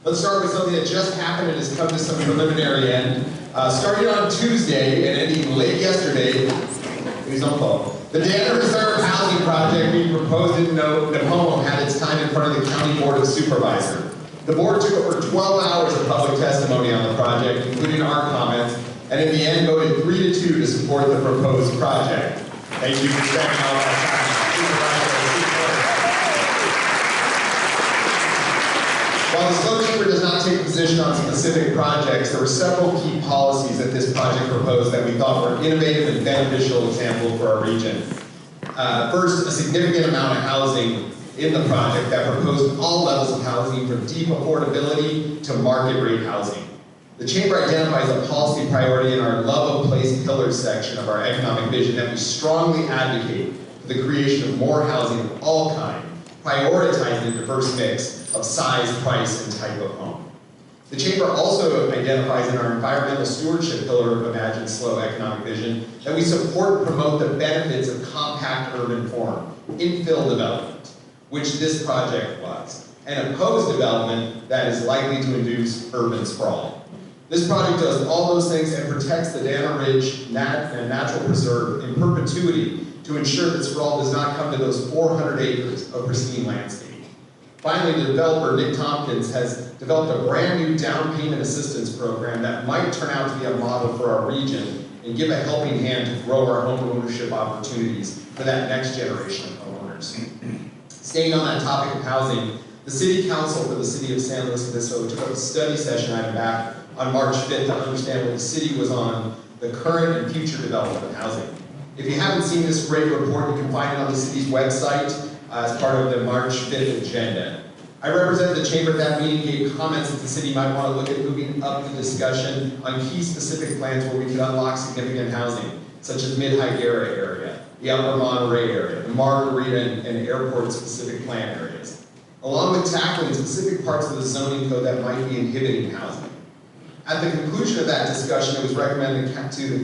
Let's start with something that just happened and has come to some preliminary end. Starting on Tuesday and ending late yesterday, please don't fall. The Dana Reserve Housing Project being proposed in Napomo had its time in front of the County Board of Supervisors. The board took over 12 hours of public testimony on the project, including our comments, and in the end voted 3-2 to support the proposed project. Thank you for spending all that time. While the SLO chamber does not take a position on specific projects, there were several key policies that this project proposed that we thought were innovative and beneficial example for our region. First, a significant amount of housing in the project that proposed all levels of housing from deep affordability to market rate housing. The chamber identifies a policy priority in our Love of Place Pillars section of our economic vision that we strongly advocate for the creation of more housing of all kinds, prioritizing a diverse mix of size, price, and type of home. The chamber also identifies in our environmental stewardship pillar of Imagine SLO economic vision that we support and promote the benefits of compact urban form, infill development, which this project was, and oppose development that is likely to induce urban sprawl. This project does all those things and protects the Dana Ridge Natural Preserve in perpetuity to ensure that sprawl does not come to those 400 acres of pristine landscape. Finally, the developer, Nick Tompkins, has developed a brand new down payment assistance program that might turn out to be a model for our region and give a helping hand to grow our home ownership opportunities for that next generation of homeowners. Staying on that topic of housing, the City Council for the City of San Luis Obispo took a study session item back on March 5th to understand what the city was on the current and future development of housing. If you haven't seen this great report, you can find it on the city's website as part of the March 5th agenda. I represent the chamber at that meeting, gave comments that the city might want to look at moving up the discussion on key specific plans where we could unlock significant housing, such as Mid-Higuera area, the Upper Monterey area, the Margarita and airport specific plan areas, along with tackling specific parts of the zoning code that might be inhibiting housing. At the conclusion of that discussion, it was recommended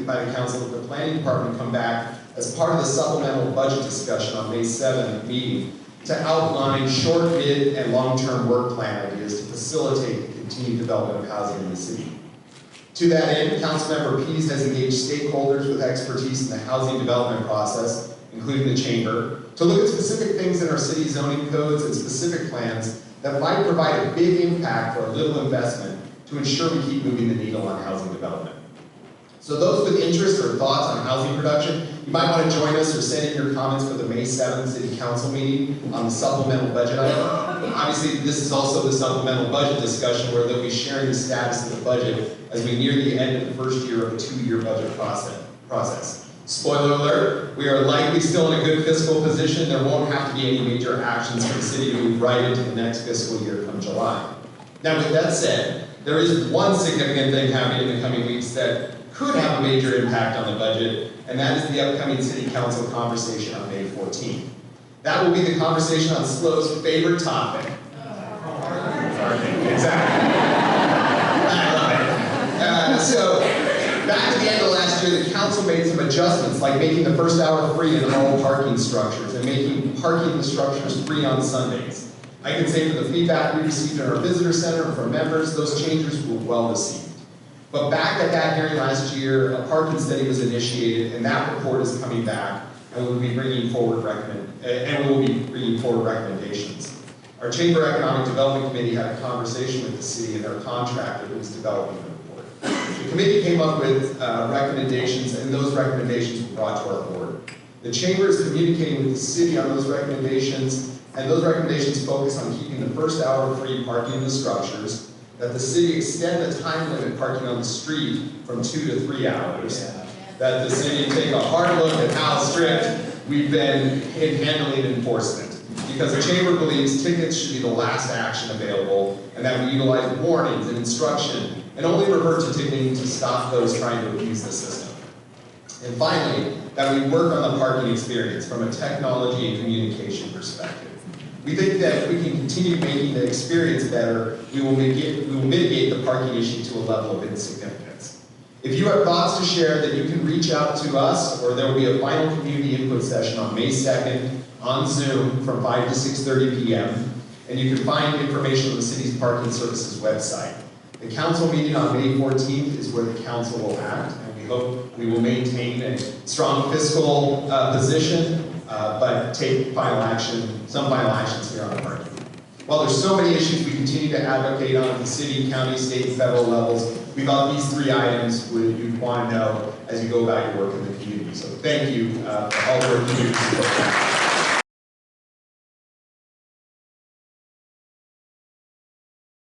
by the council that the planning department come back as part of the supplemental budget discussion on May 7th meeting to outline short, mid, and long-term work plan ideas to facilitate the continued development of housing in the city. To that end, Councilmember Pease has engaged stakeholders with expertise in the housing development process, including the chamber, to look at specific things in our city zoning codes and specific plans that might provide a big impact for a little investment to ensure we keep moving the needle on housing development. So those with interest or thoughts on housing production, you might want to join us or send in your comments for the May 7th City Council meeting on the supplemental budget item. Obviously, this is also the supplemental budget discussion where they'll be sharing the status of the budget as we near the end of the first year of a 2-year budget process. Spoiler alert, we are likely still in a good fiscal position. There won't have to be any major actions for the city to move right into the next fiscal year come July. Now with that said, there is one significant thing happening in the coming weeks that could have a major impact on the budget, and that is the upcoming City Council conversation on May 14th. That will be the conversation on SLO's favorite topic. Exactly. I love it. So, back at the end of last year, the council made some adjustments, like making the first hour free in all parking structures and making parking in the structures free on Sundays. I can say from the feedback we received in our visitor center and from members, those changes were well received. But back at that hearing last year, a parking study was initiated, and that report is coming back, and we'll be bringing forward recommendations. Our Chamber Economic Development Committee had a conversation with the city and their contractor who was developing the report. The committee came up with recommendations, and those recommendations were brought to our board. The Chamber is communicating with the city on those recommendations, and those recommendations focus on keeping the first hour free parking in the structures, that the city extend the time limit parking on the street from 2 to 3 hours, that the city take a hard look at how strict we've been in handling enforcement, because the chamber believes tickets should be the last action available, and that we utilize warnings and instruction, and only revert to ticketing to stop those trying to abuse the system. And finally, that we work on the parking experience from a technology and communication perspective. We think that if we can continue making the experience better, we will mitigate the parking issue to a level of insignificance. If you have thoughts to share, then you can reach out to us, or there will be a final community input session on May 2nd on Zoom from 5 to 6:30 p.m. and you can find information on the city's parking services website. The council meeting on May 14th is where the council will act, and we hope we will maintain a strong fiscal position, but take some final actions here on parking. While there's so many issues we continue to advocate on at the city, county, state, and federal levels, we thought these 3 items you'd want to know as you go about your work in the community. So thank you for all the work you do to support that.